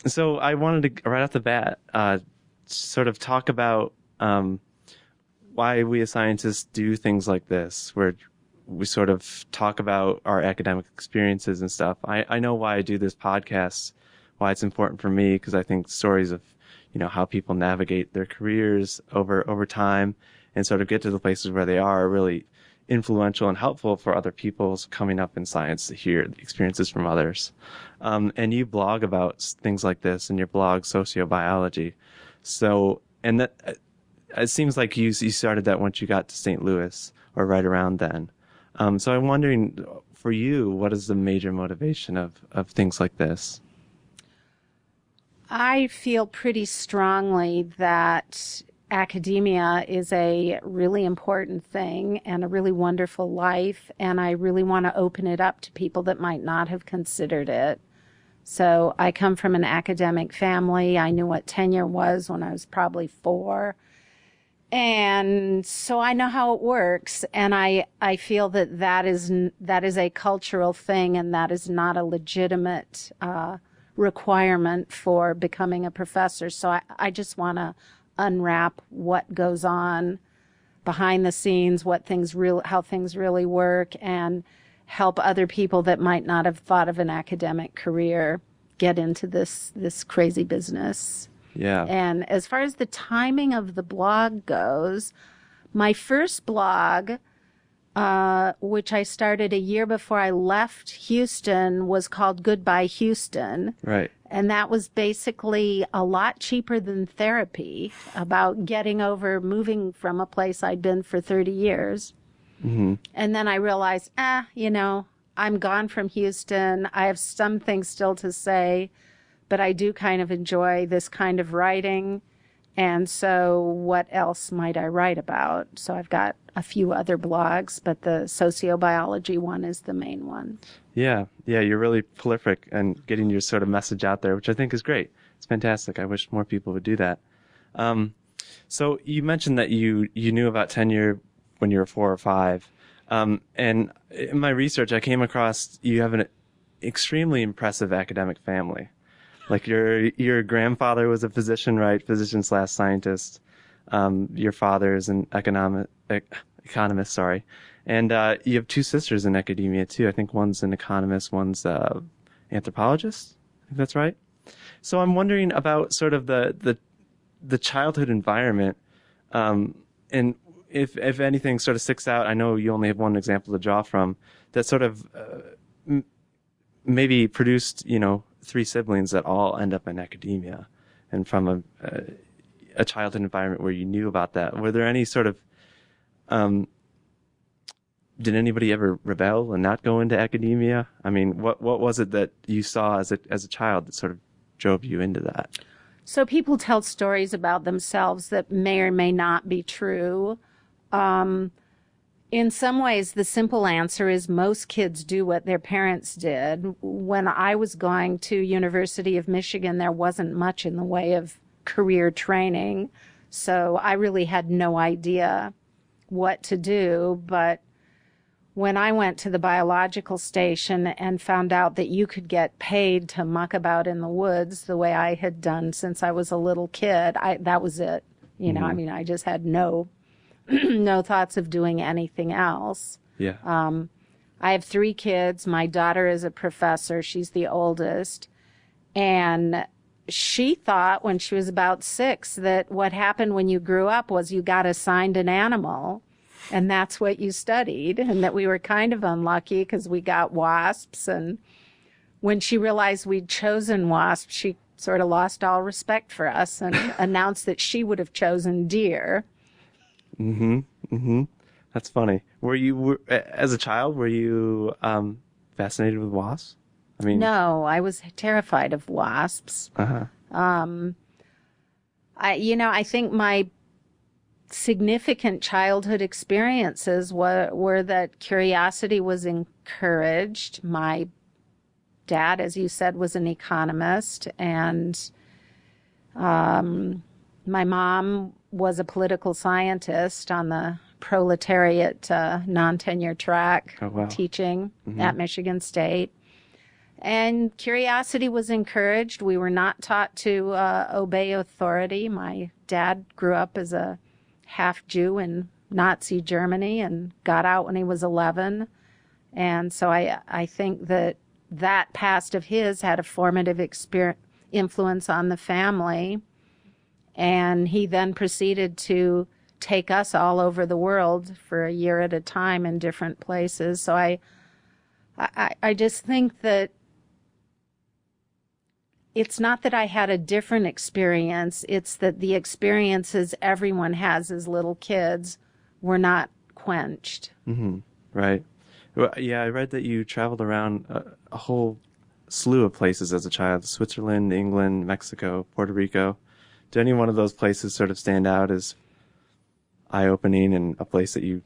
So I wanted to, right off the bat, sort of talk about why we as scientists do things like this, where we sort of talk about our academic experiences and stuff. I know why I do this podcast, why it's important for me, because I think stories of, how people navigate their careers over time and sort of get to the places where they are really influential and helpful for other people coming up in science to hear the experiences from others. And you blog about things like this in your blog, Sociobiology. So, and that, it seems like you started that once you got to St. Louis or right around then. So I'm wondering, for you, what is the major motivation of things like this? I feel pretty strongly that academia is a really important thing and a really wonderful life, and I really want to open it up to people that might not have considered it. So I come from an academic family. I knew what tenure was when I was probably 4. And so I know how it works, and I feel that is a cultural thing, and that is not a legitimate requirement for becoming a professor. So I just want to unwrap what goes on behind the scenes, how things really work, and help other people that might not have thought of an academic career get into this crazy business. Yeah. And as far as the timing of the blog goes, my first blog, which I started a year before I left Houston, was called Goodbye Houston. Right. And that was basically a lot cheaper than therapy, about getting over moving from a place I'd been for 30 years. Mm-hmm. And then I realized, I'm gone from Houston. I have some things still to say, but I do kind of enjoy this kind of writing. And so what else might I write about? So I've got a few other blogs, but the sociobiology one is the main one. Yeah, you're really prolific and getting your sort of message out there, which I think is great. It's fantastic. I wish more people would do that. So you mentioned that you knew about tenure when you were 4 or 5. And in my research, I came across you have an extremely impressive academic family. Like your grandfather was a physician, right? Physician/scientist. Your father is an economist, sorry. And you have 2 sisters in academia too. I think one's an economist, one's anthropologist. I think that's right. So I'm wondering about sort of the childhood environment, and if anything sort of sticks out. I know you only have one example to draw from that sort of maybe produced, 3 siblings that all end up in academia, and from a childhood environment where you knew about that. Were there any sort of, did anybody ever rebel and not go into academia? I mean, what was it that you saw as a child that sort of drove you into that? So people tell stories about themselves that may or may not be true. In some ways, the simple answer is most kids do what their parents did. When I was going to University of Michigan, there wasn't much in the way of career training, so I really had no idea what to do. But when I went to the biological station and found out that you could get paid to muck about in the woods the way I had done since I was a little kid, that was it. Mm-hmm. I mean, I just had no thoughts of doing anything else. Yeah. I have 3 kids. My daughter is a professor. She's the oldest. And she thought when she was about 6 that what happened when you grew up was you got assigned an animal, and that's what you studied, and that we were kind of unlucky because we got wasps. And when she realized we'd chosen wasps, she sort of lost all respect for us and announced that she would have chosen deer. Mm-hmm. Mm-hmm. That's funny. As a child, were you fascinated with wasps? I mean, no, I was terrified of wasps. Uh-huh. I think my significant childhood experiences were that curiosity was encouraged. My dad, as you said, was an economist, and my mom was a political scientist on the proletariat non-tenure track, oh, wow. teaching Mm-hmm. at Michigan State. And curiosity was encouraged. We were not taught to obey authority. My dad grew up as a half Jew in Nazi Germany and got out when he was 11. And so I think that past of his had a formative influence on the family. And he then proceeded to take us all over the world for a year at a time in different places. So I just think that it's not that I had a different experience. It's that the experiences everyone has as little kids were not quenched. Mm-hmm. Right. Well, yeah, I read that you traveled around a whole slew of places as a child: Switzerland, England, Mexico, Puerto Rico. Do any one of those places sort of stand out as eye-opening and a place that you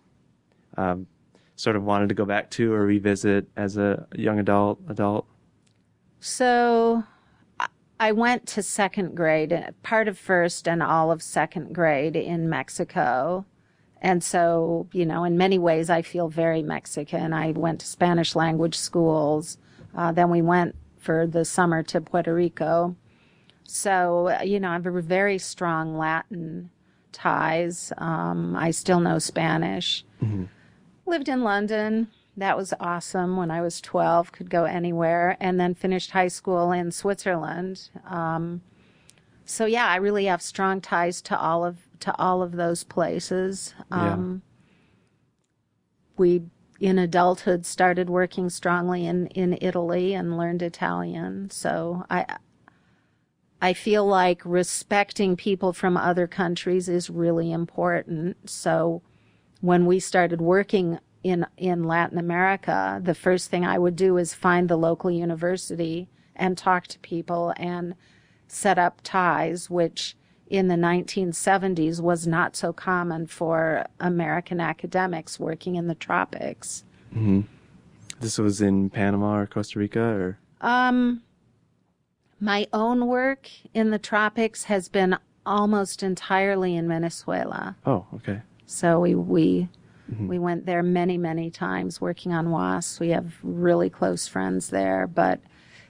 sort of wanted to go back to or revisit as a young adult? So I went to second grade, part of first and all of second grade in Mexico. And so, in many ways, I feel very Mexican. I went to Spanish language schools. Then we went for the summer to Puerto Rico. So, I have a very strong Latin ties. I still know Spanish. Mm-hmm. Lived in London. That was awesome. When I was 12, could go anywhere, and then finished high school in Switzerland. So yeah, I really have strong ties to all of those places. We, in adulthood, started working strongly in Italy and learned Italian. So I feel like respecting people from other countries is really important. So when we started working in Latin America, the first thing I would do is find the local university and talk to people and set up ties, which in the 1970s was not so common for American academics working in the tropics. Mm-hmm. This was in Panama or Costa Rica, or? My own work in the tropics has been almost entirely in Venezuela. Oh, okay. So we went there many, many times working on wasps. We have really close friends there. But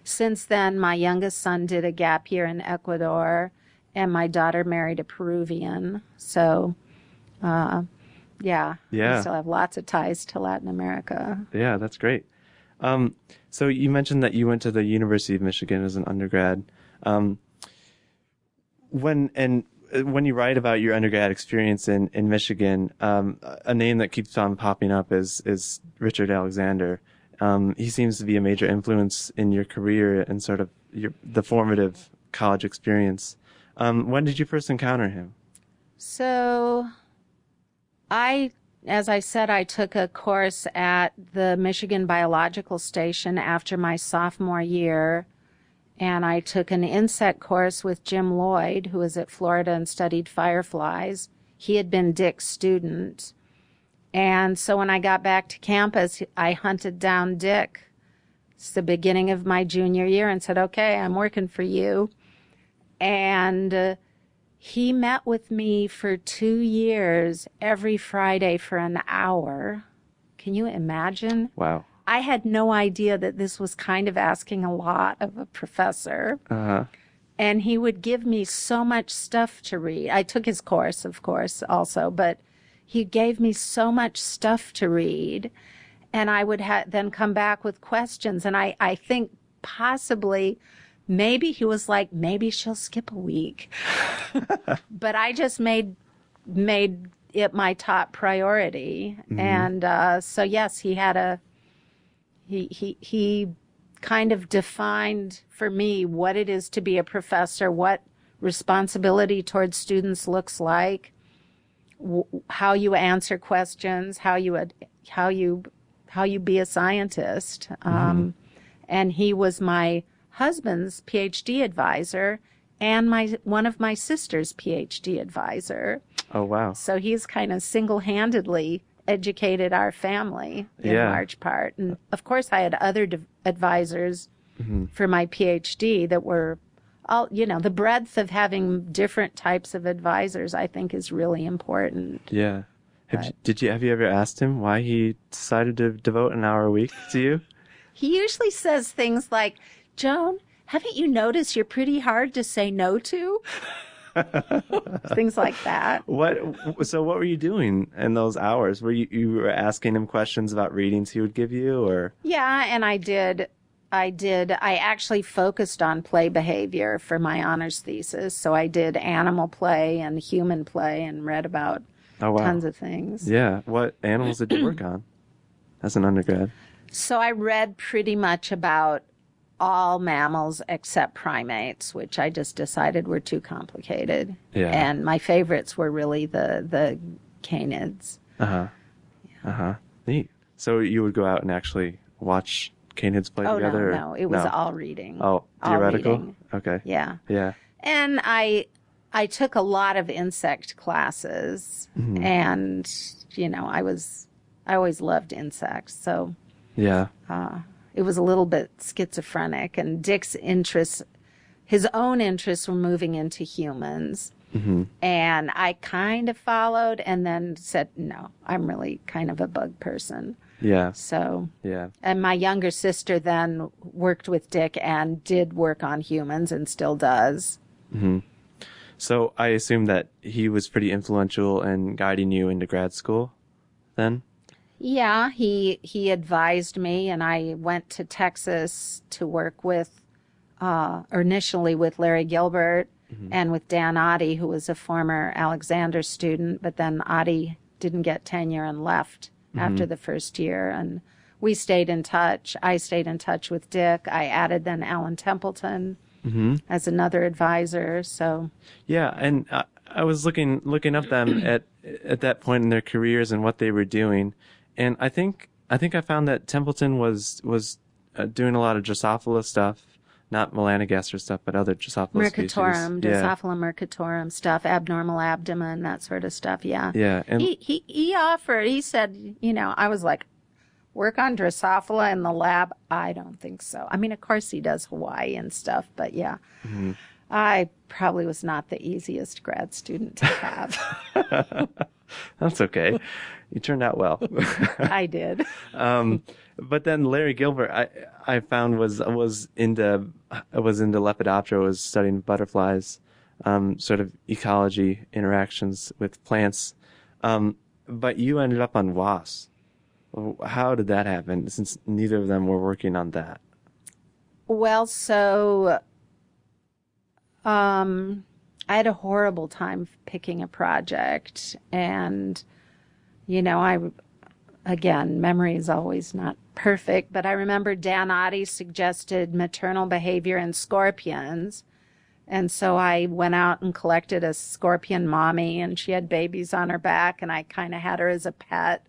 since then, my youngest son did a gap year in Ecuador, and my daughter married a Peruvian. So, yeah. We still have lots of ties to Latin America. Yeah, that's great. So you mentioned that you went to the University of Michigan as an undergrad. When you write about your undergrad experience in Michigan, a name that keeps on popping up is Richard Alexander. He seems to be a major influence in your career and sort of the formative college experience. When did you first encounter him? So as I said, I took a course at the Michigan Biological Station after my sophomore year. And I took an insect course with Jim Lloyd, who was at Florida and studied fireflies. He had been Dick's student. And so when I got back to campus, I hunted down Dick. It's the beginning of my junior year, and said, okay, I'm working for you. And he met with me for 2 years every Friday for an hour. Can you imagine? Wow. I had no idea that this was kind of asking a lot of a professor. Uh-huh. And he would give me so much stuff to read. I took his course, of course, also, but he gave me so much stuff to read. And I would then come back with questions. And I think possibly, maybe he was like, maybe she'll skip a week. But I just made it my top priority. Mm-hmm. And so, yes, he had he kind of defined for me what it is to be a professor, what responsibility towards students looks like, how you answer questions, how you be a scientist. Mm-hmm. And he was my husband's PhD advisor and one of my sister's PhD advisor. Oh, wow. So he's kind of single-handedly educated our family in large part. And of course I had other advisors mm-hmm. for my PhD that were all, the breadth of having different types of advisors I think is really important. Yeah. Have you ever asked him why he decided to devote an hour a week to you? He usually says things like, Joan, haven't you noticed you're pretty hard to say no to? Things like that. So what were you doing in those hours? Were you were asking him questions about readings he would give you, or? Yeah, and I did. I actually focused on play behavior for my honors thesis. So I did animal play and human play and read about tons of things. Yeah. What animals did you work on as an undergrad? So I read pretty much about all mammals except primates, which I just decided were too complicated. Yeah. And my favorites were really the canids. Uh-huh. Yeah. Uh-huh. Neat. So you would go out and actually watch canids play together? No. It was all reading. Oh, theoretical? All reading. Okay. Yeah. Yeah. And I took a lot of insect classes, and, I always loved insects. So yeah. It was a little bit schizophrenic, and Dick's his own interests were moving into humans. And I kind of followed and then said, no, I'm really kind of a bug person. Yeah. So, yeah. And my younger sister then worked with Dick and did work on humans and still does. So I assume that he was pretty influential in guiding you into grad school then? Yeah, he advised me, and I went to Texas to work with, initially with Larry Gilbert and with Dan Oddie, who was a former Alexander student, but then Oddie didn't get tenure and left after the first year. And we stayed in touch. I stayed in touch with Dick. I added then Alan Templeton as another advisor. So yeah, and I was looking up them at that point in their careers and what they were doing. And I think I found that Templeton was doing a lot of Drosophila stuff, not melanogaster stuff, but other Drosophila species. Mercatorum, Drosophila mercatorum stuff, abnormal abdomen, that sort of stuff. Yeah. Yeah. And he offered. He said, I was like, work on Drosophila in the lab? I don't think so. I mean, of course he does Hawaii and stuff, but yeah, I probably was not the easiest grad student to have. That's okay. You turned out well. I did. But then Larry Gilbert, I found was into Lepidoptera, was studying butterflies, sort of ecology interactions with plants. But you ended up on wasps. How did that happen? Since neither of them were working on that. Well, so I had a horrible time picking a project, and again, memory is always not perfect, but I remember Dan Oddie suggested maternal behavior in scorpions. And so I went out and collected a scorpion mommy, and she had babies on her back, and I kind of had her as a pet.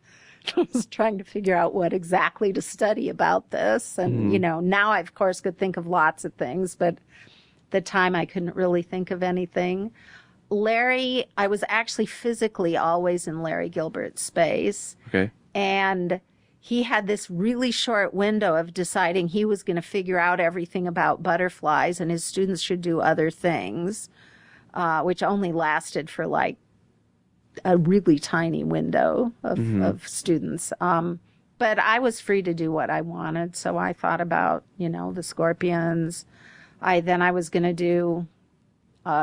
I was trying to figure out what exactly to study about this. And, now I, of course, could think of lots of things, but at the time I couldn't really think of anything. Larry, I was actually physically always in Larry Gilbert's space. Okay. And he had this really short window of deciding he was going to figure out everything about butterflies and his students should do other things, which only lasted for like a really tiny window of students. But I was free to do what I wanted. So I thought about, the scorpions. I was going to do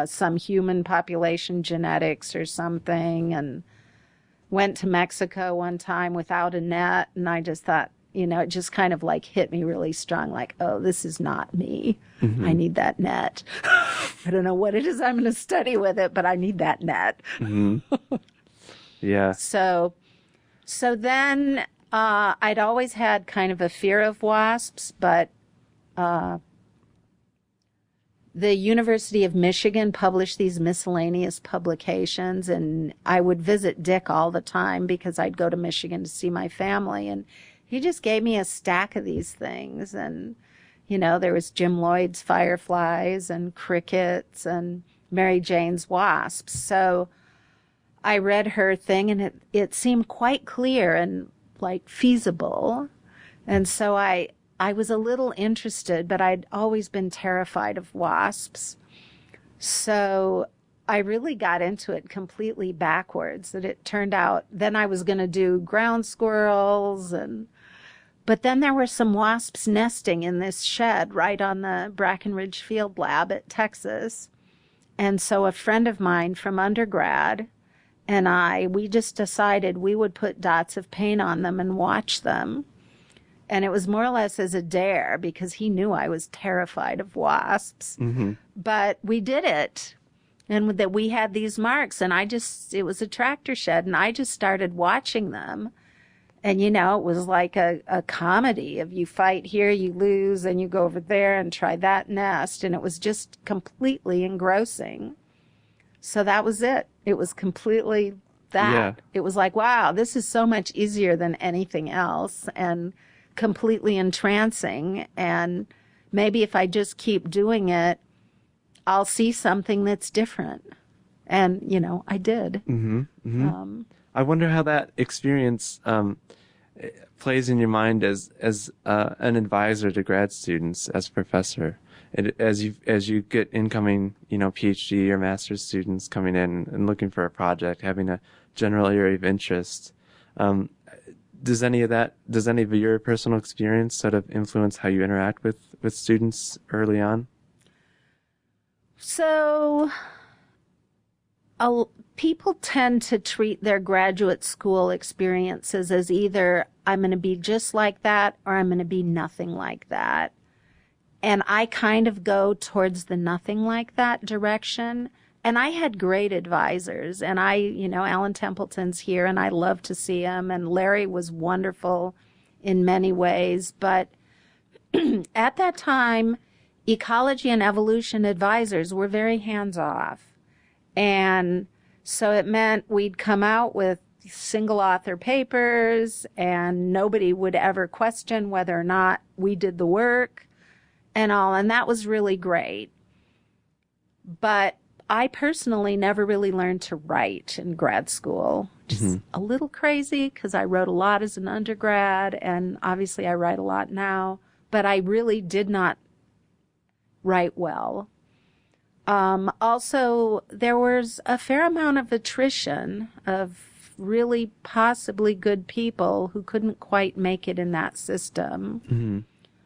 some human population genetics or something, and went to Mexico one time without a net, and I just thought, it just kind of like hit me really strong, like, oh, this is not me. I need that net. I don't know what it is I'm going to study with it, but I need that net. Yeah. So then I'd always had kind of a fear of wasps, but the University of Michigan published these miscellaneous publications, and I would visit Dick all the time because I'd go to Michigan to see my family, and he just gave me a stack of these things. And, there was Jim Lloyd's fireflies and crickets and Mary Jane's wasps. So I read her thing, and it seemed quite clear and like feasible. And so I was a little interested, but I'd always been terrified of wasps. So I really got into it completely backwards, that it turned out then I was going to do ground squirrels, But then there were some wasps nesting in this shed right on the Brackenridge Field Lab at Texas. And so a friend of mine from undergrad and we just decided we would put dots of paint on them and watch them. And it was more or less as a dare because he knew I was terrified of wasps. Mm-hmm. But we did it. And that we had these marks, and it was a tractor shed, and I just started watching them. And, it was like a comedy of you fight here, you lose, and you go over there and try that nest. And it was just completely engrossing. So that was it. It was completely that. Yeah. It was like, wow, this is so much easier than anything else and completely entrancing. And maybe if I just keep doing it, I'll see something that's different. And, I did. Mm-hmm. Mm-hmm. I wonder how that experience plays in your mind as an advisor to grad students, as a professor. As you get incoming, PhD or master's students coming in and looking for a project, having a general area of interest. Does any of your personal experience sort of influence how you interact with students early on? So, people tend to treat their graduate school experiences as either I'm going to be just like that or I'm going to be nothing like that. And I kind of go towards the nothing like that direction. And I had great advisors. And Alan Templeton's here and I love to see him. And Larry was wonderful in many ways. But at that time, ecology and evolution advisors were very hands-off. And so it meant we'd come out with single author papers and nobody would ever question whether or not we did the work and all. And that was really great. But I personally never really learned to write in grad school. Just a little crazy because I wrote a lot as an undergrad and obviously I write a lot now. But I really did not write well. Also, there was a fair amount of attrition of really possibly good people who couldn't quite make it in that system. Mm-hmm.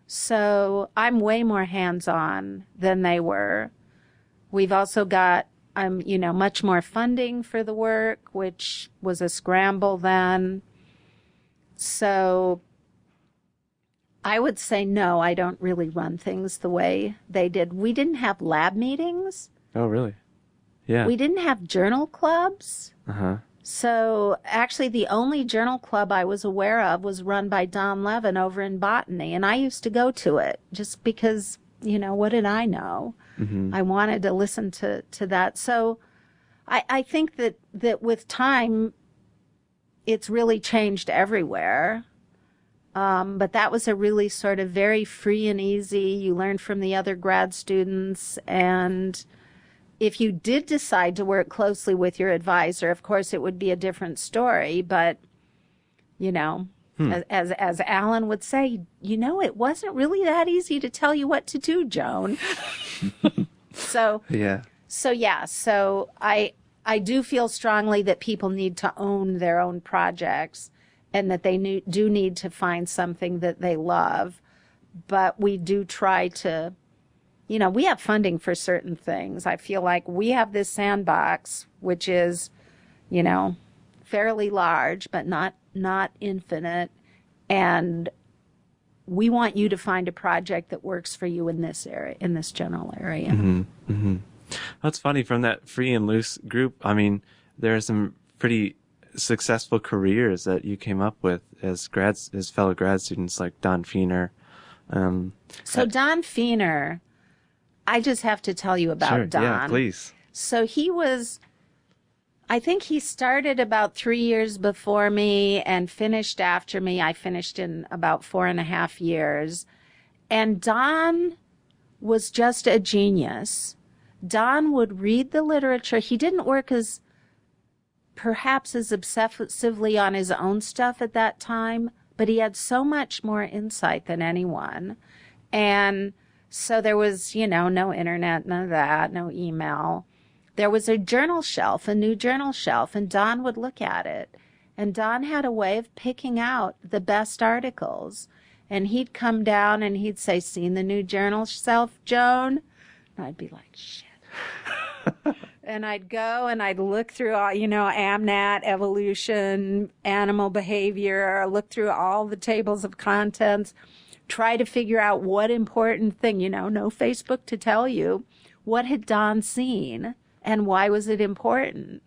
So I'm way more hands-on than they were. We've also got, much more funding for the work, which was a scramble then. So I would say, no, I don't really run things the way they did. We didn't have lab meetings. Oh, really? Yeah. We didn't have journal clubs. Uh-huh. So actually the only journal club I was aware of was run by Don Levin over in botany. And I used to go to it just because, what did I know? Mm-hmm. I wanted to listen to that. So I think that with time, it's really changed everywhere. But that was a really sort of very free and easy. You learn from the other grad students. And if you did decide to work closely with your advisor, of course, it would be a different story. But, as Alan would say, it wasn't really that easy to tell you what to do, Joan. So I do feel strongly that people need to own their own projects. And that they do need to find something that they love. But we do try to, we have funding for certain things. I feel like we have this sandbox, which is, fairly large, but not infinite. And we want you to find a project that works for you in this area, in this general area. Mm-hmm. Mm-hmm. That's funny. From that free and loose group, there are some pretty successful careers that you came up with as fellow grad students, like Don Feener. Don Feener, I just have to tell you about sure, Don. Yeah, please. So I think he started about 3 years before me and finished after me. I finished in about 4.5 years. And Don was just a genius. Don would read the literature. He didn't work perhaps as obsessively on his own stuff at that time, but he had so much more insight than anyone. And so there was, no internet, none of that, no email. There was a journal shelf, a new journal shelf, and Don would look at it. And Don had a way of picking out the best articles. And he'd come down and he'd say, "Seen the new journal shelf, Joan?" And I'd be like, "Shit." And I'd go and I'd look through all, AMNAT, evolution, animal behavior, look through all the tables of contents, try to figure out what important thing, no Facebook to tell you, what had Don seen and why was it important?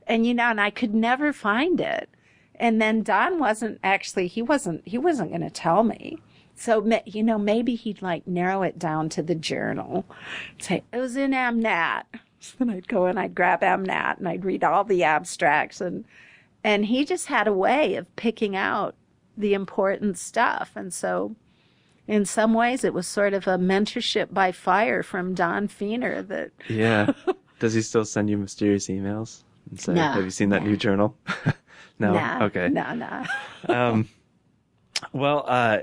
And, and I could never find it. And then Don wasn't going to tell me. So, maybe he'd narrow it down to the journal. Say, it was in AmNat. So then I'd go and I'd grab AmNat and I'd read all the abstracts. And he just had a way of picking out the important stuff. And so in some ways it was sort of a mentorship by fire from Don Feener that. Yeah. Does he still send you mysterious emails and say, No, have you seen that new journal? No? Nah, Okay. No. Well,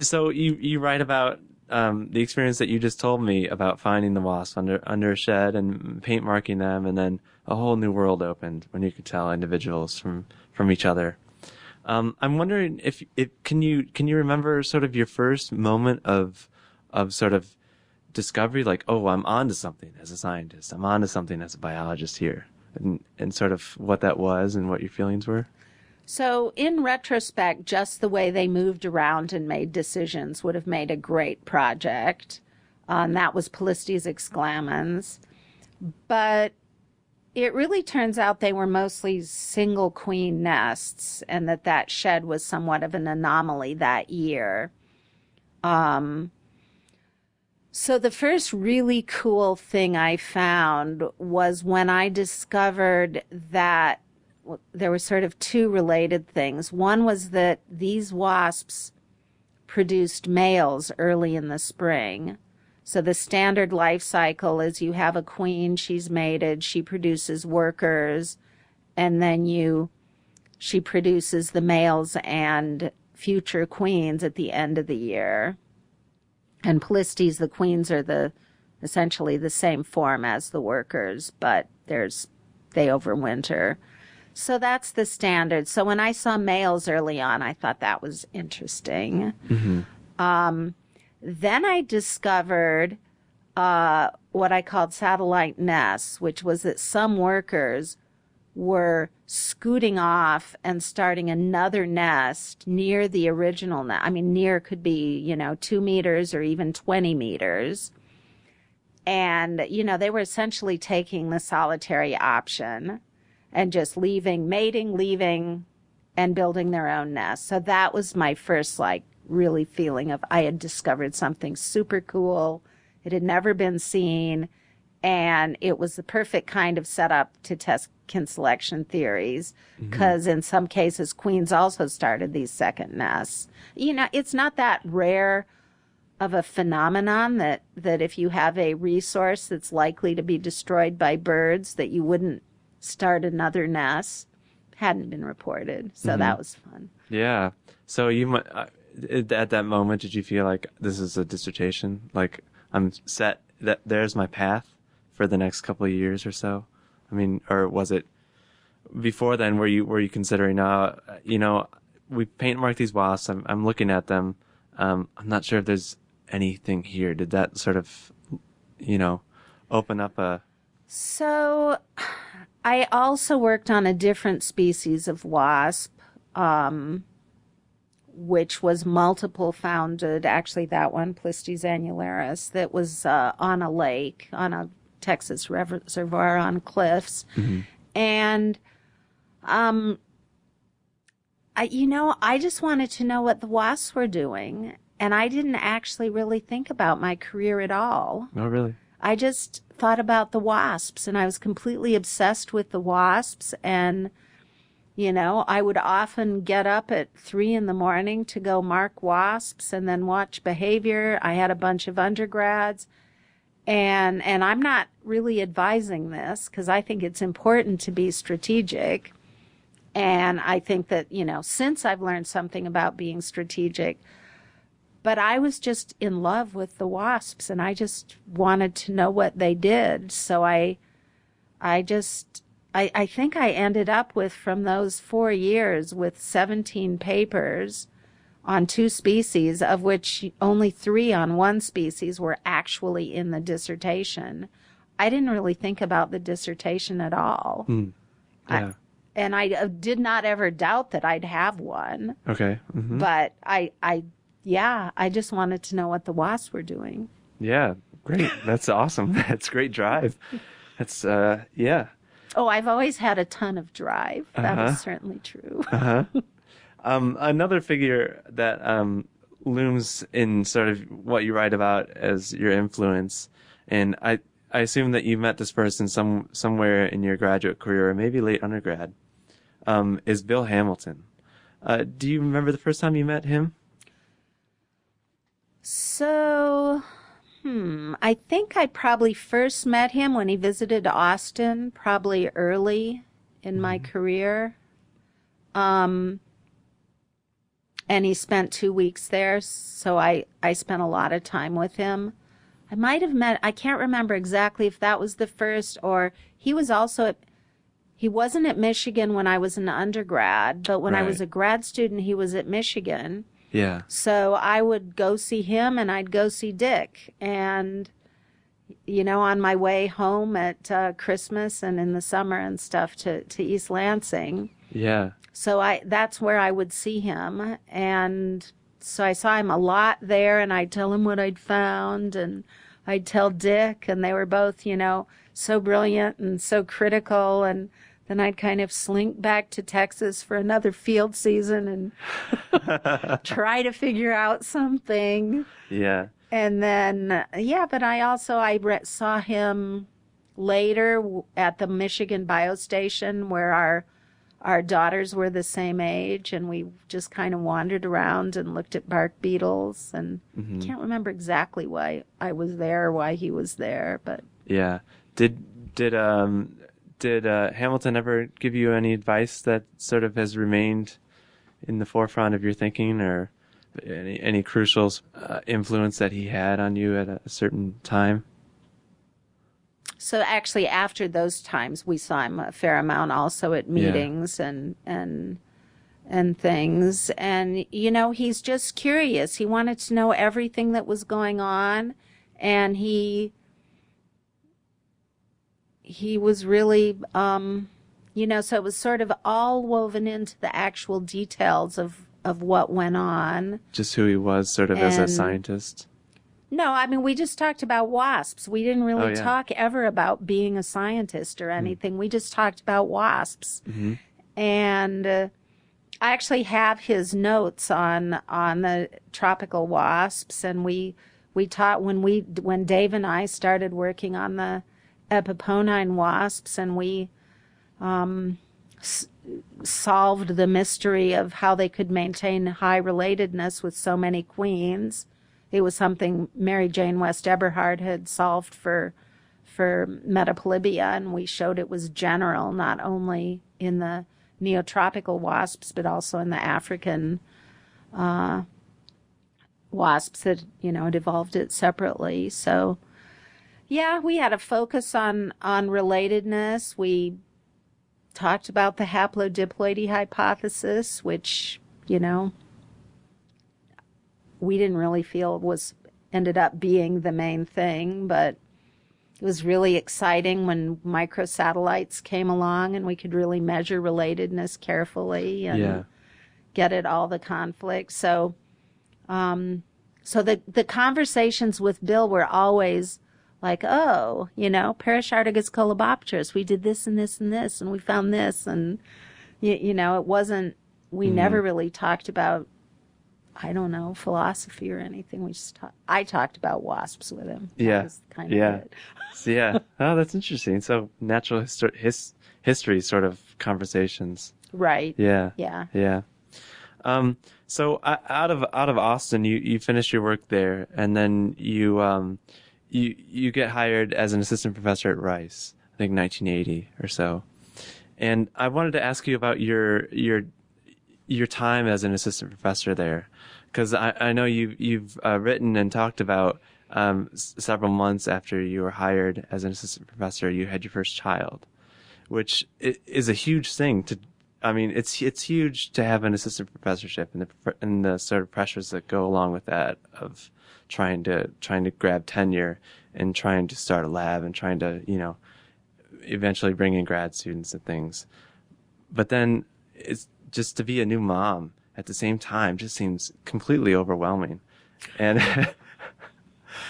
so you write about the experience that you just told me about finding the wasps under a shed and paint marking them, and then a whole new world opened when you could tell individuals from each other. I'm wondering if can you remember sort of your first moment of sort of discovery, like, oh, I'm onto something as a scientist, I'm onto something as a biologist here, and sort of what that was and what your feelings were? So in retrospect, just the way they moved around and made decisions would have made a great project. That was Polistes exclamans. But it really turns out they were mostly single queen nests, and that shed was somewhat of an anomaly that year. So the first really cool thing I found was when I discovered that there were sort of two related things. One was that these wasps produced males early in the spring. So the standard life cycle is you have a queen, she's mated, she produces workers, and then she produces the males and future queens at the end of the year. And Polistes, the queens are essentially the same form as the workers, but they overwinter. So that's the standard. So when I saw males early on, I thought that was interesting. Mm-hmm. Then I discovered what I called satellite nests, which was that some workers were scooting off and starting another nest near the original nest. I mean, near could be, 2 meters or even 20 meters. And, they were essentially taking the solitary option and just mating, leaving, and building their own nest. So that was my first, really feeling of I had discovered something super cool. It had never been seen, and it was the perfect kind of setup to test kin selection theories, because in some cases, queens also started these second nests. It's not that rare of a phenomenon that if you have a resource that's likely to be destroyed by birds, that you wouldn't start another nest. Hadn't been reported, so that was fun. Yeah. So you at that moment, did you feel like this is a dissertation? Like, I'm set, that there's my path for the next couple of years or so? I mean, or was it before then? Were you considering, we paint mark these wasps, I'm looking at them, I'm not sure if there's anything here. Did that sort of, open up a... So I also worked on a different species of wasp, which was multiple founded, actually that one, Polistes annularis, that was on a lake, on a Texas reservoir on cliffs. Mm-hmm. And I just wanted to know what the wasps were doing. And I didn't actually really think about my career at all. Oh, really? I just thought about the wasps, and I was completely obsessed with the wasps. And, I would often get up at 3 a.m. to go mark wasps and then watch behavior. I had a bunch of undergrads, and I'm not really advising this because I think it's important to be strategic. And I think that, since I've learned something about being strategic, but I was just in love with the wasps, and I just wanted to know what they did. So I think I ended up with, from those 4 years, with 17 papers on 2 species, of which only 3 on 1 species were actually in the dissertation. I didn't really think about the dissertation at all. Yeah. And I did not ever doubt that I'd have one. Okay. Mm-hmm. But I just wanted to know what the wasps were doing. Yeah. Great. That's awesome. That's great drive. That's, yeah. Oh, I've always had a ton of drive. That is certainly true. Another figure that looms in sort of what you write about as your influence, and I assume that you met this person somewhere in your graduate career or maybe late undergrad, is Bill Hamilton. Do you remember the first time you met him? So, I think I probably first met him when he visited Austin, probably early in my career. And he spent 2 weeks there, so I spent a lot of time with him. I might have met, I can't remember exactly if that was the first, or he was also he wasn't at Michigan when I was an undergrad, but when I was a grad student, he was at Michigan. Yeah. So I would go see him and I'd go see Dick. And, on my way home at Christmas and in the summer and stuff to East Lansing. Yeah. So that's where I would see him. And so I saw him a lot there, and I'd tell him what I'd found, and I'd tell Dick, and they were both, so brilliant and so critical. And then I'd kind of slink back to Texas for another field season and try to figure out something. Yeah. And then, but I saw him later at the Michigan Biostation, where our daughters were the same age, and we just kind of wandered around and looked at bark beetles. And I can't remember exactly why I was there or why he was there, but yeah. Did Hamilton ever give you any advice that sort of has remained in the forefront of your thinking, or any crucial influence that he had on you at a certain time? So actually, after those times, we saw him a fair amount also at meetings and things. And, he's just curious. He wanted to know everything that was going on. And he was really, so it was sort of all woven into the actual details of what went on. Just who he was sort of as a scientist. No, I mean, we just talked about wasps. We didn't really talk ever about being a scientist or anything. We just talked about wasps. Mm-hmm. And I actually have his notes on the tropical wasps. And we taught when Dave and I started working on the epiponine wasps, and we solved the mystery of how they could maintain high relatedness with so many queens. It was something Mary Jane West Eberhard had solved for Metapolypia, and we showed it was general, not only in the neotropical wasps, but also in the African wasps that, had evolved it separately. So, yeah, we had a focus on relatedness. We talked about the haplodiploidy hypothesis, which, we didn't really feel ended up being the main thing, but it was really exciting when microsatellites came along and we could really measure relatedness carefully and get at all the conflicts. So, the conversations with Bill were always like, Parashartagus colobopterus, we did this and this and this, and we found this, and it wasn't. We never really talked about, I don't know, philosophy or anything. I talked about wasps with him. That was kind of it. So, oh, that's interesting. So natural history sort of conversations. Right. Yeah. Yeah. Yeah. So out of Austin, you finished your work there, and then you get hired as an assistant professor at Rice, I think 1980 or so. And I wanted to ask you about your time as an assistant professor there, because I know you've written and talked about several months after you were hired as an assistant professor, you had your first child, which is a huge thing I mean, it's huge to have an assistant professorship and the sort of pressures that go along with that of trying to grab tenure and trying to start a lab and trying to, eventually bring in grad students and things. But then it's just to be a new mom at the same time just seems completely overwhelming. And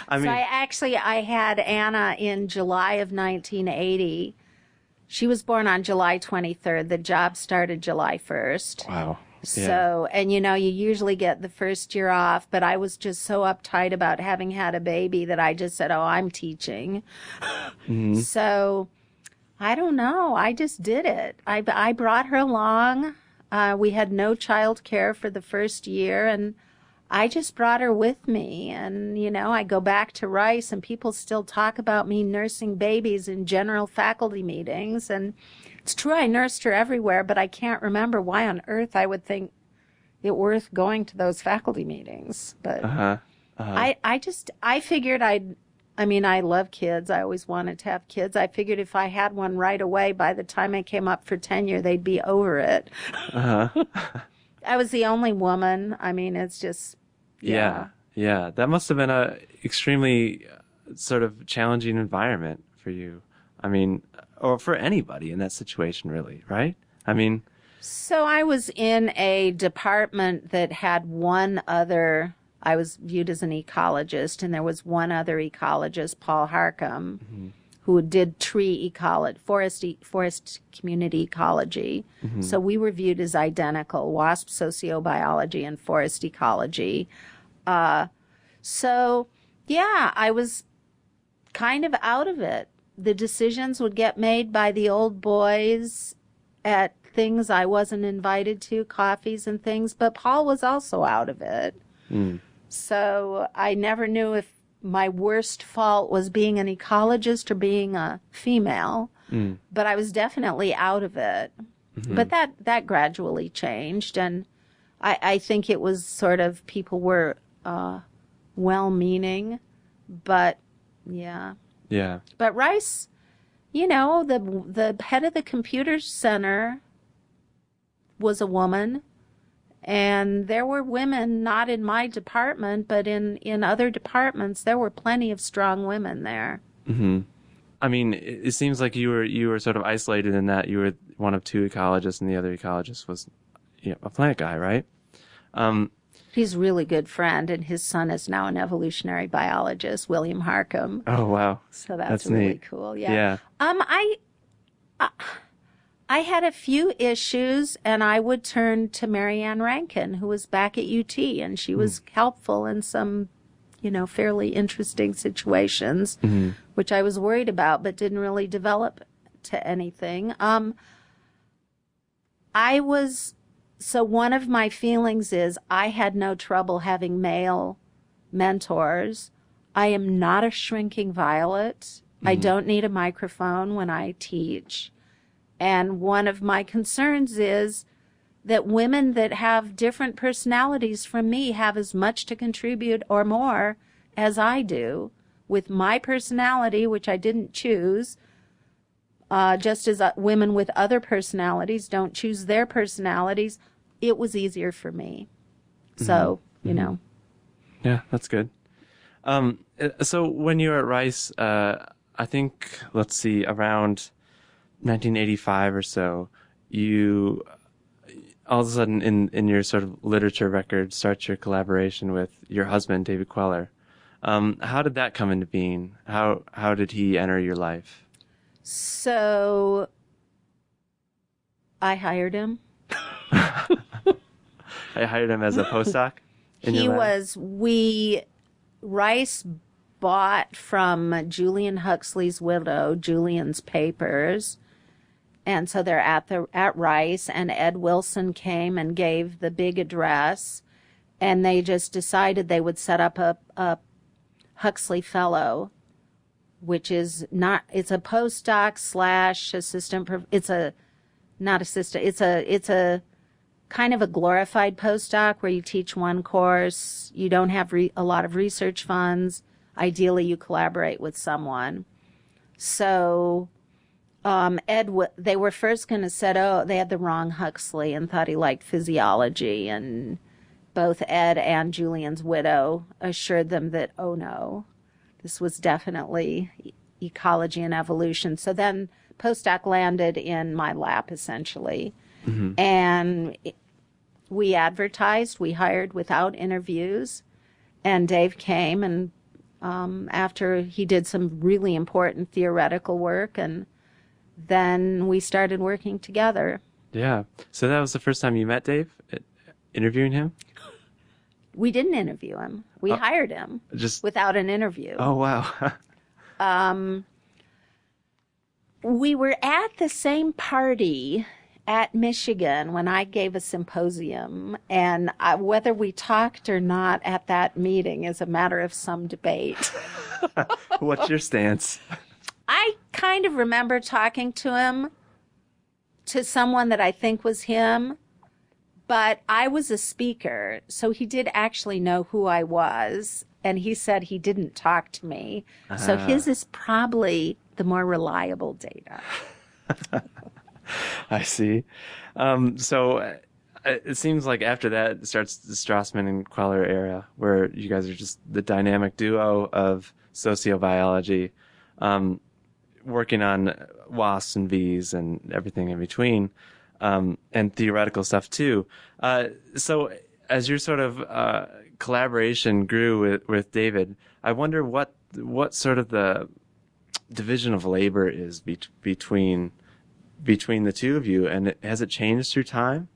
I had Anna in July of 1980. She was born on July 23rd. The job started July 1st. Wow. So, and you usually get the first year off, but I was just so uptight about having had a baby that I just said, I'm teaching. Mm-hmm. So, I don't know. I just did it. I brought her along. We had no child care for the first year, and I just brought her with me. And, I go back to Rice and people still talk about me nursing babies in general faculty meetings. And it's true, I nursed her everywhere, but I can't remember why on earth I would think it worth going to those faculty meetings. But I figured I love kids. I always wanted to have kids. I figured if I had one right away, by the time I came up for tenure, they'd be over it. I was the only woman. I mean, it's just, yeah. That must have been a extremely sort of challenging environment for you. I mean, or for anybody in that situation, really, right? I mean, so I was in a department that had one other. I was viewed as an ecologist, and there was one other ecologist, Paul Harcum, mm-hmm. who did tree ecology, forest community ecology. Mm-hmm. So we were viewed as identical, wasp sociobiology and forest ecology. I was kind of out of it. The decisions would get made by the old boys at things I wasn't invited to, coffees and things, but Paul was also out of it. Mm. So I never knew if my worst fault was being an ecologist or being a female, but I was definitely out of it. Mm-hmm. But that gradually changed, and I think it was sort of people were well-meaning, but yeah. Yeah. But Rice, the head of the computer center was a woman. And there were women, not in my department, but in other departments, there were plenty of strong women there. Mm-hmm. I mean, it seems like you were sort of isolated in that you were one of two ecologists, and the other ecologist was a plant guy, right? He's a really good friend, and his son is now an evolutionary biologist, William Harcum. Oh, wow. So that's really neat. Cool. Yeah. I had a few issues, and I would turn to Marianne Rankin, who was back at UT, and she was helpful in some, fairly interesting situations, mm-hmm. which I was worried about, but didn't really develop to anything. So one of my feelings is I had no trouble having male mentors. I am not a shrinking violet. Mm-hmm. I don't need a microphone when I teach. And one of my concerns is that women that have different personalities from me have as much to contribute or more as I do with my personality, which I didn't choose, just as women with other personalities don't choose their personalities. It was easier for me. So, mm-hmm. Yeah, that's good. So when you were at Rice, I think, around 1985 or so, you all of a sudden in your sort of literature record start your collaboration with your husband, David Queller. How did that come into being? How did he enter your life? So I hired him. I hired him as a postdoc? Rice bought from Julian Huxley's widow, Julian's papers. And so they're at Rice, and Ed Wilson came and gave the big address, and they just decided they would set up a Huxley Fellow, which is it's a postdoc / assistant. It's a kind of a glorified postdoc where you teach one course. You don't have a lot of research funds. Ideally, you collaborate with someone. So They were first going to set, they had the wrong Huxley and thought he liked physiology, and both Ed and Julian's widow assured them that, oh no, this was definitely ecology and evolution. So then postdoc landed in my lap, essentially. Mm-hmm. And we advertised, we hired without interviews, and Dave came, and after he did some really important theoretical work, and then we started working together. Yeah. So that was the first time you met Dave, interviewing him? We didn't interview him. We hired him just without an interview. Oh, wow. We were at the same party at Michigan when I gave a symposium, and whether we talked or not at that meeting is a matter of some debate. What's your stance? I kind of remember talking to him, to someone that I think was him, but I was a speaker, so he did actually know who I was, and he said he didn't talk to me. So his is probably the more reliable data. I see. So it seems like after that starts the Strassmann and Queller era, where you guys are just the dynamic duo of sociobiology, working on wasps and bees and everything in between, and theoretical stuff too. So as your sort of collaboration grew with David, I wonder what sort of the division of labor is between the two of you, and has it changed through time?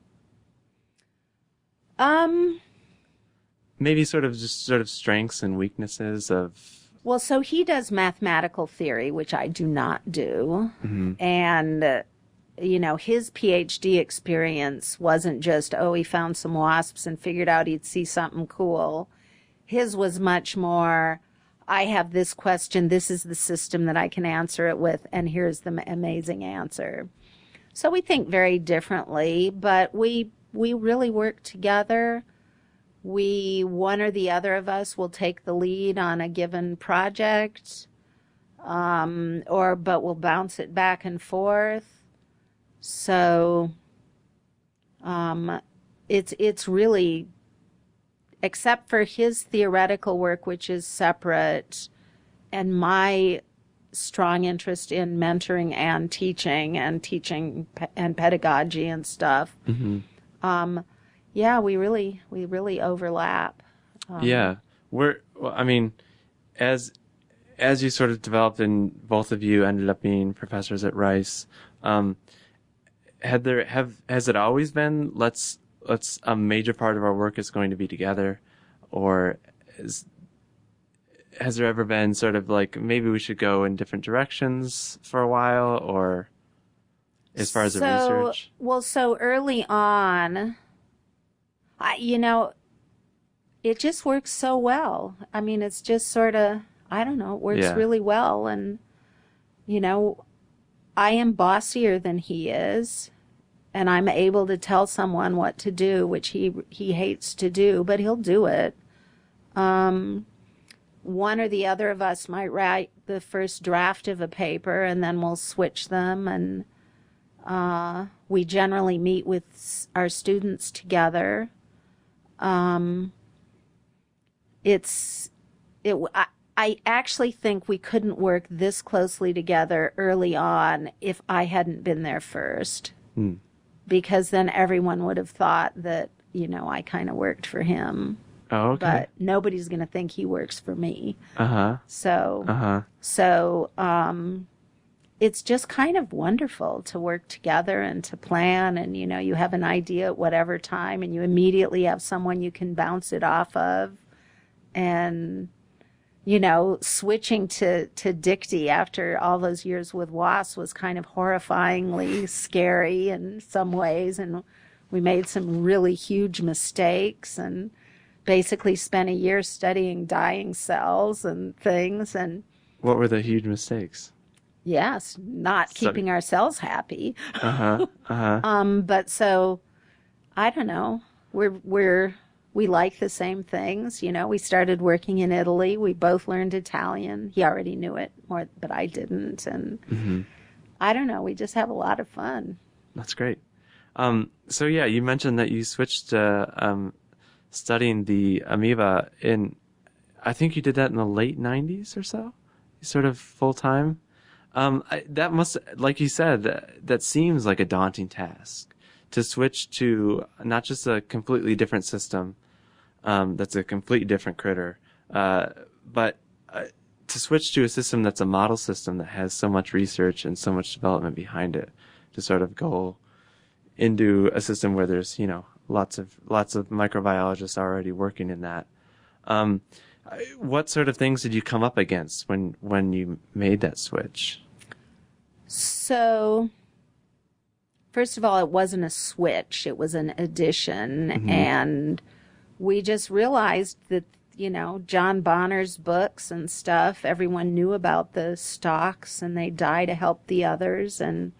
Maybe sort of strengths and weaknesses of. Well, so he does mathematical theory, which I do not do. Mm-hmm. And, his PhD experience wasn't just, he found some wasps and figured out he'd see something cool. His was much more, I have this question, this is the system that I can answer it with, and here's the amazing answer. So we think very differently, but we really work together. One or the other of us will take the lead on a given project, but we'll bounce it back and forth. So it's really, except for his theoretical work, which is separate, and my strong interest in mentoring and teaching and pedagogy and stuff. Mm-hmm. Yeah, we really overlap. Yeah, as you sort of developed and both of you ended up being professors at Rice, has it always been let's a major part of our work is going to be together, or has there ever been sort of like maybe we should go in different directions for a while, or as far as the research? Well, so early on, it just works so well. I mean, it's just sort of, I don't know, it works really well. And, I am bossier than he is, and I'm able to tell someone what to do, which he hates to do, but he'll do it. One or the other of us might write the first draft of a paper, and then we'll switch them. And we generally meet with our students together. I actually think we couldn't work this closely together early on if I hadn't been there first. Because then everyone would have thought that, I kind of worked for him. Oh, okay. But nobody's going to think he works for me. So it's just kind of wonderful to work together and to plan, and you have an idea at whatever time, and you immediately have someone you can bounce it off of. And switching to Dicty after all those years with WAS was kind of horrifyingly scary in some ways, and we made some really huge mistakes and basically spent a year studying dying cells and things. And what were the huge mistakes? Yes, not keeping our cells happy. But so I don't know. We like the same things. We started working in Italy. We both learned Italian. He already knew it more, but I didn't. And I don't know. We just have a lot of fun. That's great. So yeah, you mentioned that you switched to studying the amoeba I think you did that in the late 90s or so, sort of full time. That must, like you said, that seems like a daunting task to switch to not just a completely different system, that's a completely different critter, but to switch to a system that's a model system that has so much research and so much development behind it, to sort of go into a system where there's, lots of microbiologists already working in that. What sort of things did you come up against when you made that switch? So, first of all, it wasn't a switch. It was an addition. Mm-hmm. And we just realized that, John Bonner's books and stuff, everyone knew about the stalks and they die to help the others. And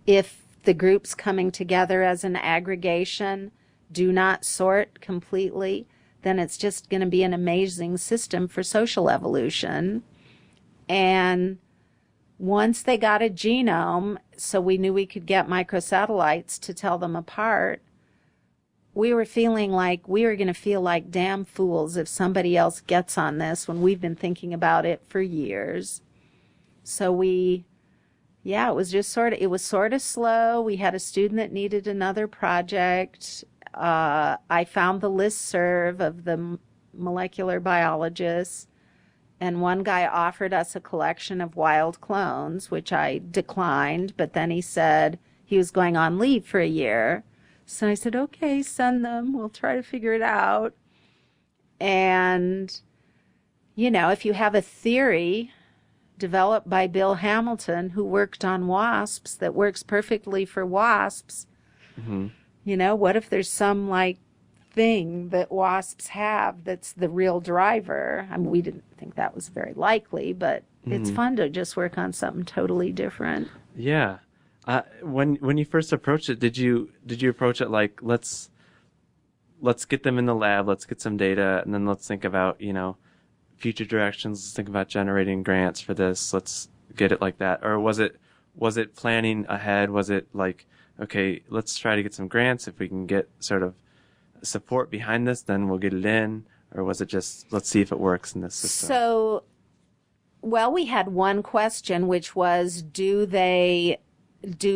if the groups coming together as an aggregation do not sort completely, then it's just going to be an amazing system for social evolution. And once they got a genome, so we knew we could get microsatellites to tell them apart, we were feeling like we were going to feel like damn fools if somebody else gets on this when we've been thinking about it for years. So it was just it was sort of slow. We had a student that needed another project. I found the listserv of the molecular biologists, and one guy offered us a collection of wild clones, which I declined, but then he said he was going on leave for a year. So I said, okay, send them. We'll try to figure it out. And, if you have a theory developed by Bill Hamilton, who worked on wasps, that works perfectly for wasps, mm-hmm. What if there's some thing that wasps have that's the real driver? I mean, we didn't think that was very likely, but it's fun to just work on something totally different. Yeah. When you first approached it, did you approach it like, let's get them in the lab, let's get some data, and then let's think about, future directions, let's think about generating grants for this, let's get it like that? Or was it planning ahead? Was it like, okay, let's try to get some grants. If we can get sort of support behind this, then we'll get it in? Or was it just, let's see if it works in this system? So, we had one question, which was, do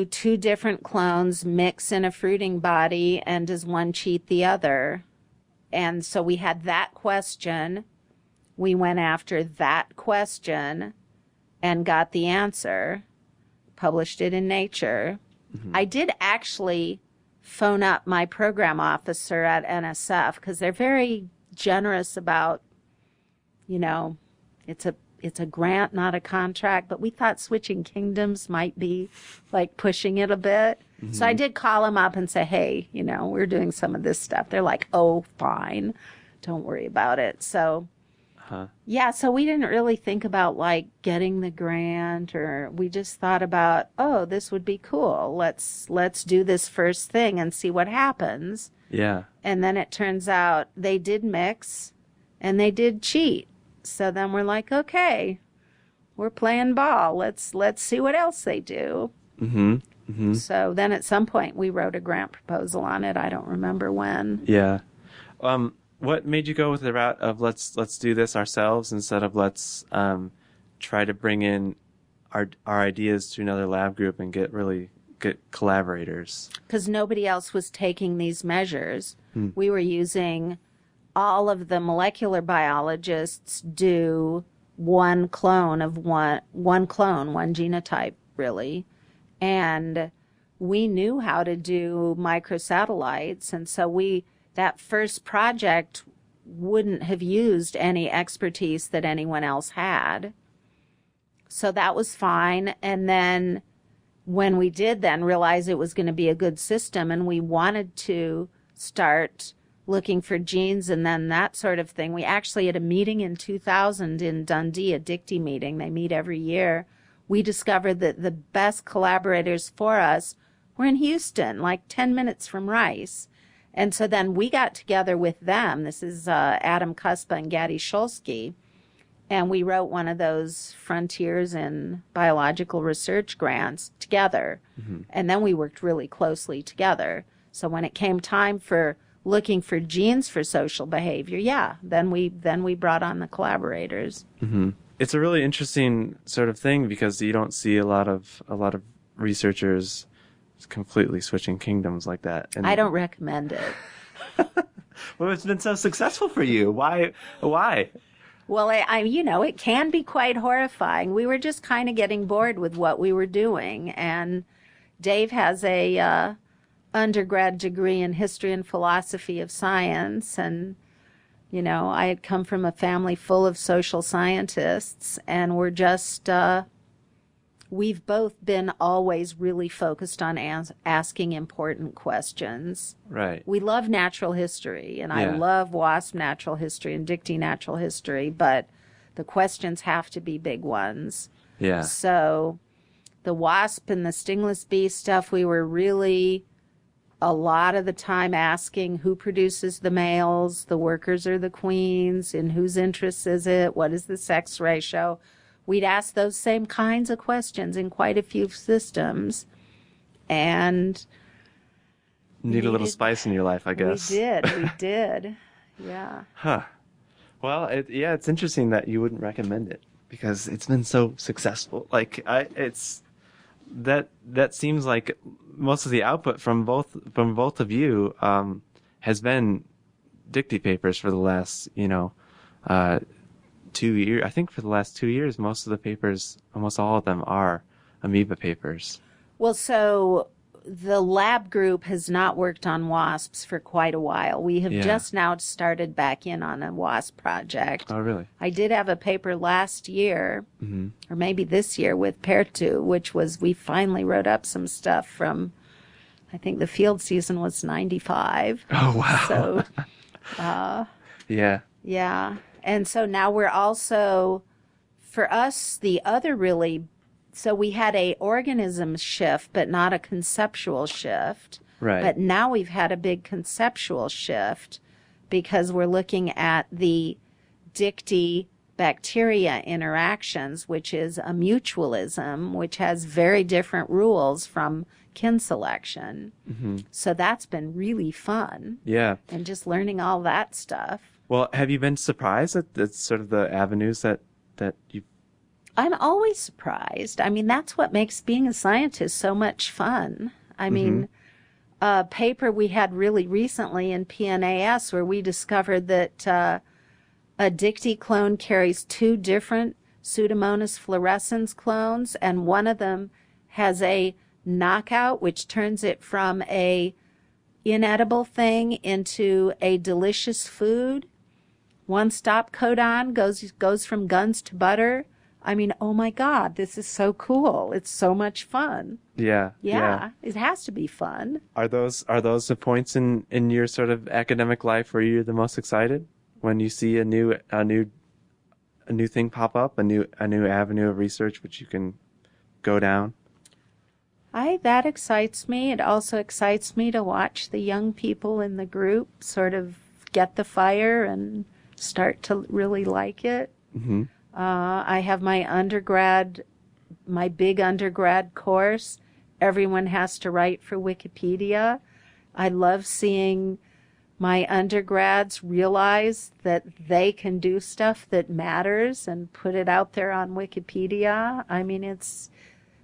two different clones mix in a fruiting body, and does one cheat the other? And so we had that question. We went after that question and got the answer, published it in Nature. Mm-hmm. I did actually phone up my program officer at NSF because they're very generous about, it's a grant, not a contract, but we thought switching kingdoms might be like pushing it a bit. Mm-hmm. So I did call them up and say, hey, we're doing some of this stuff. They're like, oh, fine. Don't worry about it. So, so we didn't really think about getting the grant, or we just thought about, oh, this would be cool. Let's do this first thing and see what happens. Yeah. And then it turns out they did mix and they did cheat. So then we're like, okay, we're playing ball. Let's see what else they do. Mm-hmm. Mm-hmm. So then at some point we wrote a grant proposal on it. I don't remember when. Yeah. What made you go with the route of let's do this ourselves instead of let's try to bring in our ideas to another lab group and get collaborators? Because nobody else was taking these measures. We were using, all of the molecular biologists do one genotype, really. And we knew how to do microsatellites. And so that first project wouldn't have used any expertise that anyone else had. So that was fine. And then when we did then realize it was going to be a good system and we wanted to start looking for genes and then that sort of thing. We actually had a meeting in 2000 in Dundee, a DICTY meeting. They meet every year. We discovered that the best collaborators for us were in Houston, 10 minutes from Rice. And so then we got together with them. This is Adam Kuspa and Gadi Shulsky. And we wrote one of those Frontiers in Biological Research grants together. And then we worked really closely together. So when it came time for looking for genes for social behavior, then we brought on the collaborators. It's a really interesting sort of thing because you don't see a lot of researchers completely switching kingdoms like that. And I don't recommend it. well, it's been so successful for you. Why? Well, it can be quite horrifying. We were just kind of getting bored with what we were doing. And Dave has a undergrad degree in history and philosophy of science. And, I had come from a family full of social scientists. And we're just, we've both been always really focused on asking important questions. Right. We love natural history, and I love WASP natural history and Dictee natural history, but the questions have to be big ones. Yeah. So the WASP and the stingless bee stuff, we were really a lot of the time asking who produces the males, the workers or the queens, in whose interests is it, what is the sex ratio. We'd ask those same kinds of questions in quite a few systems, and need a little spice in your life, I guess. We did. Yeah. Huh. Well, it's interesting that you wouldn't recommend it because it's been so successful. Like, that seems like most of the output from both of you has been Dictee papers for the last 2 years. I think for the last 2 years, most of the papers, almost all of them, are amoeba papers. Well, so the lab group has not worked on wasps for quite a while. We have just now started back in on a wasp project. Oh, really? I did have a paper last year, or maybe this year, with Pertu, which was, we finally wrote up some stuff from, I think the field season was 95. Oh, wow. So, yeah. Yeah. And so now we're also, for us, the other really, so we had a organism shift, but not a conceptual shift. Right. But now we've had a big conceptual shift because we're looking at the Dictee bacteria interactions, which is a mutualism, which has very different rules from kin selection. So that's been really fun. Yeah. And just learning all that stuff. Well, have you been surprised at sort of the avenues that you... I'm always surprised. I mean, that's what makes being a scientist so much fun. I mean, a paper we had really recently in PNAS where we discovered that a Dictee clone carries 2 different Pseudomonas fluorescens clones, and one of them has a knockout, which turns it from a inedible thing into a delicious food. One stop codon goes from guns to butter. I mean, oh my God, this is so cool. It's so much fun. Yeah. It has to be fun. Are those the points in your sort of academic life where you're the most excited? When you see a new thing pop up, a new avenue of research which you can go down? That excites me. It also excites me to watch the young people in the group sort of get the fire and start to really like it. I have my big undergrad course. Everyone has to write for Wikipedia. I love seeing my undergrads realize that they can do stuff that matters and put it out there on Wikipedia. I mean,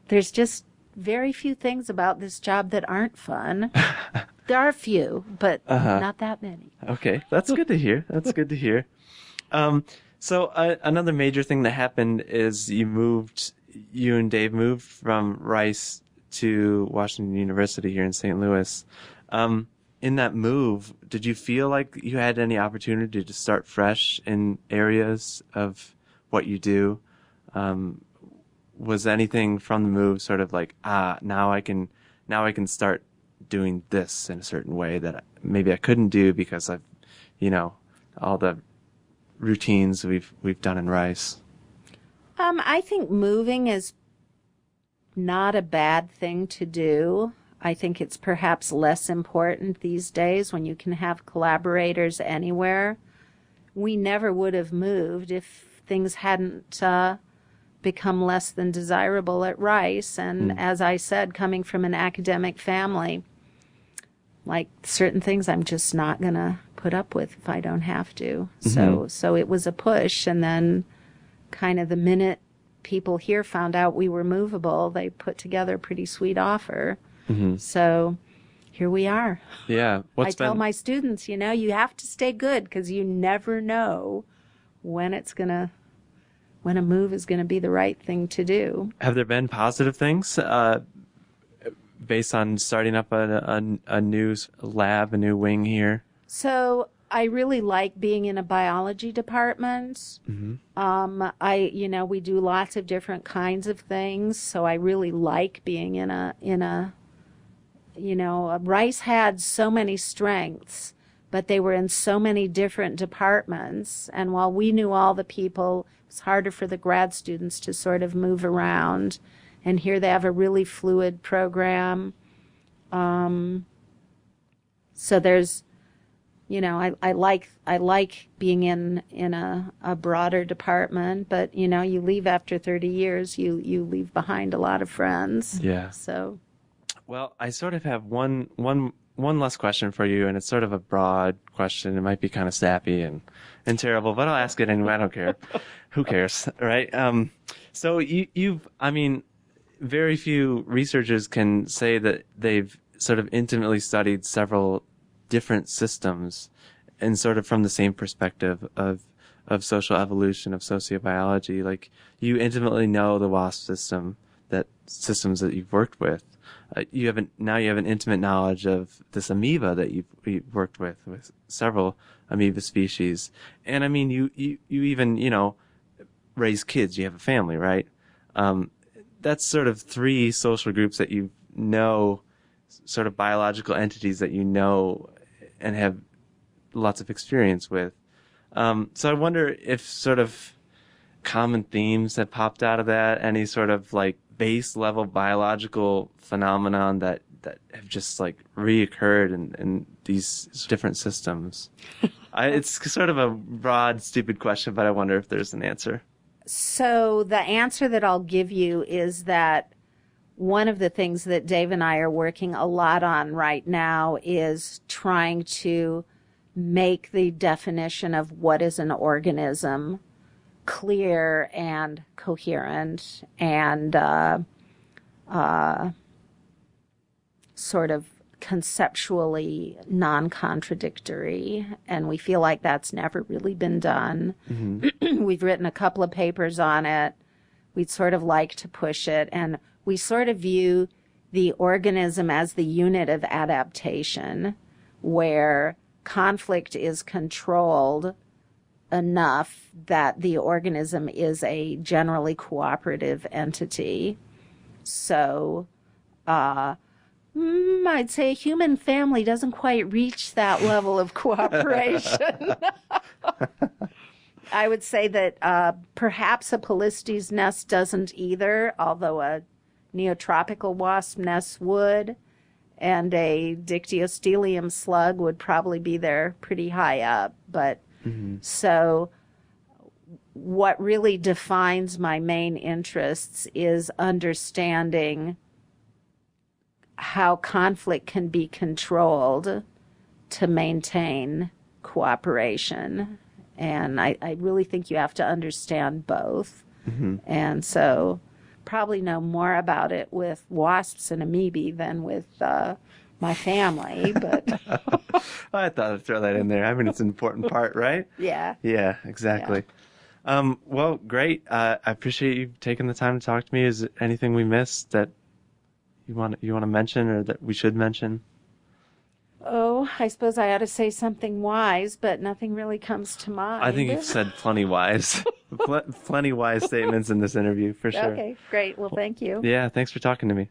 there's just very few things about this job that aren't fun. There are a few, but not that many. Okay, that's good to hear. So another major thing that happened is you and Dave moved from Rice to Washington University here in St. Louis. In that move, did you feel like you had any opportunity to start fresh in areas of what you do? Was anything from the move sort of like, now I can start doing this in a certain way that maybe I couldn't do because I've, all the routines we've done in Rice? I think moving is not a bad thing to do. I think it's perhaps less important these days when you can have collaborators anywhere. We never would have moved if things hadn't become less than desirable at Rice. And as I said, coming from an academic family, like certain things I'm just not going to put up with if I don't have to. So it was a push. And then kind of the minute people here found out we were movable, they put together a pretty sweet offer. So here we are. Yeah. I tell my students, you have to stay good because you never know when a move is going to be the right thing to do. Have there been positive things based on starting up a new lab, a new wing here? So I really like being in a biology department. We do lots of different kinds of things. So I really like being in a Rice had so many strengths, but they were in so many different departments. And while we knew all the people, it was harder for the grad students to sort of move around. And here they have a really fluid program. So there's, I like being in a broader department, but you leave after 30 years, you leave behind a lot of friends. Yeah. So. Well, I sort of have one last question for you, and it's sort of a broad question. It might be kind of sappy and terrible, but I'll ask it anyway. I don't care. Who cares, right? So very few researchers can say that they've sort of intimately studied several different systems and sort of from the same perspective of social evolution, of sociobiology. Like, you intimately know the wasp systems that you've worked with. You have an intimate knowledge of this amoeba that you've worked with several amoeba species. And I mean, you even, raise kids, you have a family, right? That's sort of three social groups that sort of biological entities that and have lots of experience with. So I wonder if sort of common themes have popped out of that, any sort of like base level biological phenomenon that have just like reoccurred in these different systems. It's sort of a broad, stupid question, but I wonder if there's an answer. So the answer that I'll give you is that one of the things that Dave and I are working a lot on right now is trying to make the definition of what is an organism clear and coherent and sort of conceptually non-contradictory, and we feel like that's never really been done. We've written a couple of papers on it. We'd sort of like to push it, and we sort of view the organism as the unit of adaptation where conflict is controlled enough that the organism is a generally cooperative entity. So I'd say a human family doesn't quite reach that level of cooperation. I would say that perhaps a Polistes nest doesn't either, although a neotropical wasp nest would, and a Dictyostelium slug would probably be there pretty high up. But so what really defines my main interests is understanding how conflict can be controlled to maintain cooperation. And I really think you have to understand both. And so probably know more about it with wasps and amoebae than with my family. But I thought I'd throw that in there. I mean, it's an important part, right? Yeah. Yeah, exactly. Yeah. Well, great. I appreciate you taking the time to talk to me. Is there anything we missed that you want to mention or that we should mention? Oh, I suppose I ought to say something wise, but nothing really comes to mind. I think you've said plenty wise. Plenty wise statements in this interview, for sure. Okay, great. Well, thank you. Yeah, thanks for talking to me.